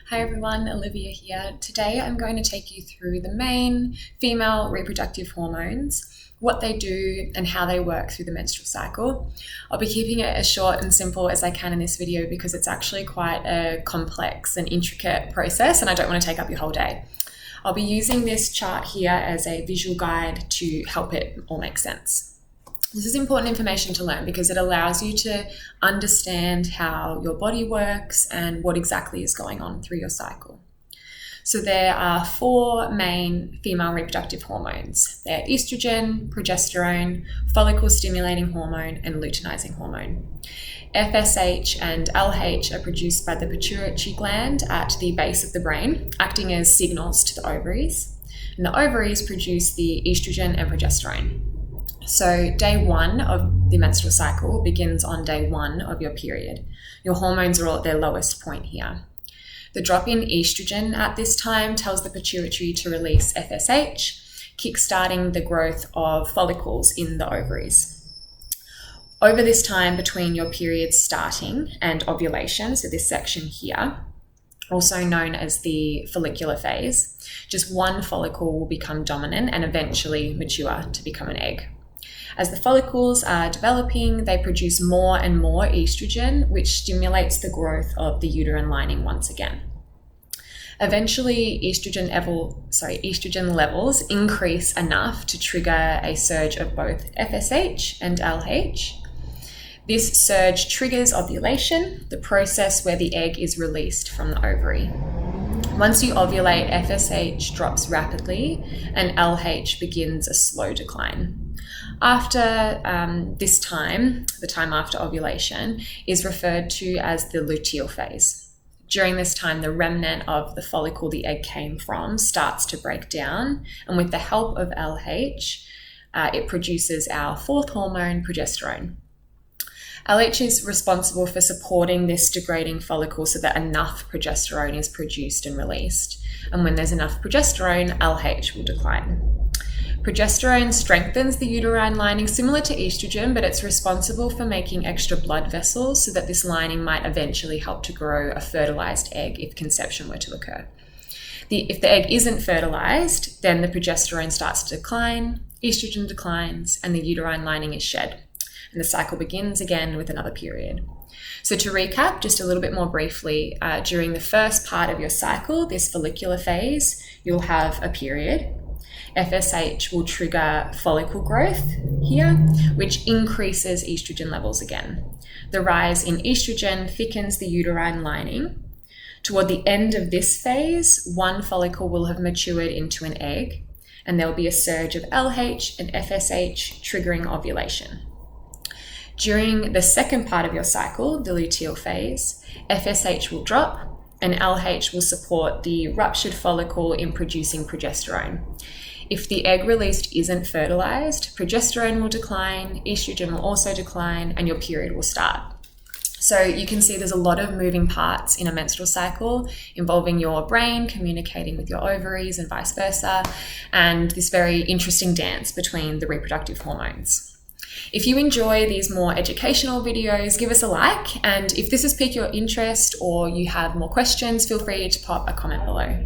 Hi everyone, Olivia here. Today I'm going to take you through the main female reproductive hormones, what they do and how they work through the menstrual cycle. I'll be keeping it as short and simple as I can in this video because it's actually quite a complex and intricate process and I don't want to take up your whole day. I'll be using this chart here as a visual guide to help it all make sense. This is important information to learn because it allows you to understand how your body works and what exactly is going on through your cycle. So there are four main female reproductive hormones. They're estrogen, progesterone, follicle-stimulating hormone, and luteinizing hormone. FSH and LH are produced by the pituitary gland at the base of the brain, acting as signals to the ovaries. And the ovaries produce the estrogen and progesterone. So day one of the menstrual cycle begins on day one of your period. Your hormones are all at their lowest point here. The drop in estrogen at this time tells the pituitary to release FSH, kickstarting the growth of follicles in the ovaries. Over this time between your period starting and ovulation, so this section here, also known as the follicular phase, just one follicle will become dominant and eventually mature to become an egg. As the follicles are developing, they produce more and more estrogen, which stimulates the growth of the uterine lining once again. Eventually, estrogen levels increase enough to trigger a surge of both FSH and LH. This surge triggers ovulation, the process where the egg is released from the ovary. Once you ovulate, FSH drops rapidly and LH begins a slow decline. After this time, the time after ovulation, is referred to as the luteal phase. During this time, the remnant of the follicle the egg came from starts to break down, and with the help of LH, it produces our fourth hormone, progesterone. LH is responsible for supporting this degrading follicle so that enough progesterone is produced and released. And when there's enough progesterone, LH will decline. Progesterone strengthens the uterine lining similar to estrogen, but it's responsible for making extra blood vessels so that this lining might eventually help to grow a fertilized egg if conception were to occur. If the egg isn't fertilized, then the progesterone starts to decline, estrogen declines, and the uterine lining is shed. And the cycle begins again with another period. So to recap, just a little bit more briefly, during the first part of your cycle, this follicular phase, you'll have a period. FSH will trigger follicle growth here, which increases estrogen levels again. The rise in estrogen thickens the uterine lining. Toward the end of this phase, one follicle will have matured into an egg, and there will be a surge of LH and FSH triggering ovulation. During the second part of your cycle, the luteal phase, FSH will drop and LH will support the ruptured follicle in producing progesterone. If the egg released isn't fertilized, progesterone will decline, estrogen will also decline, and your period will start. So you can see there's a lot of moving parts in a menstrual cycle involving your brain communicating with your ovaries and vice versa, and this very interesting dance between the reproductive hormones. If you enjoy these more educational videos, give us a like, and if this has piqued your interest or you have more questions, feel free to pop a comment below.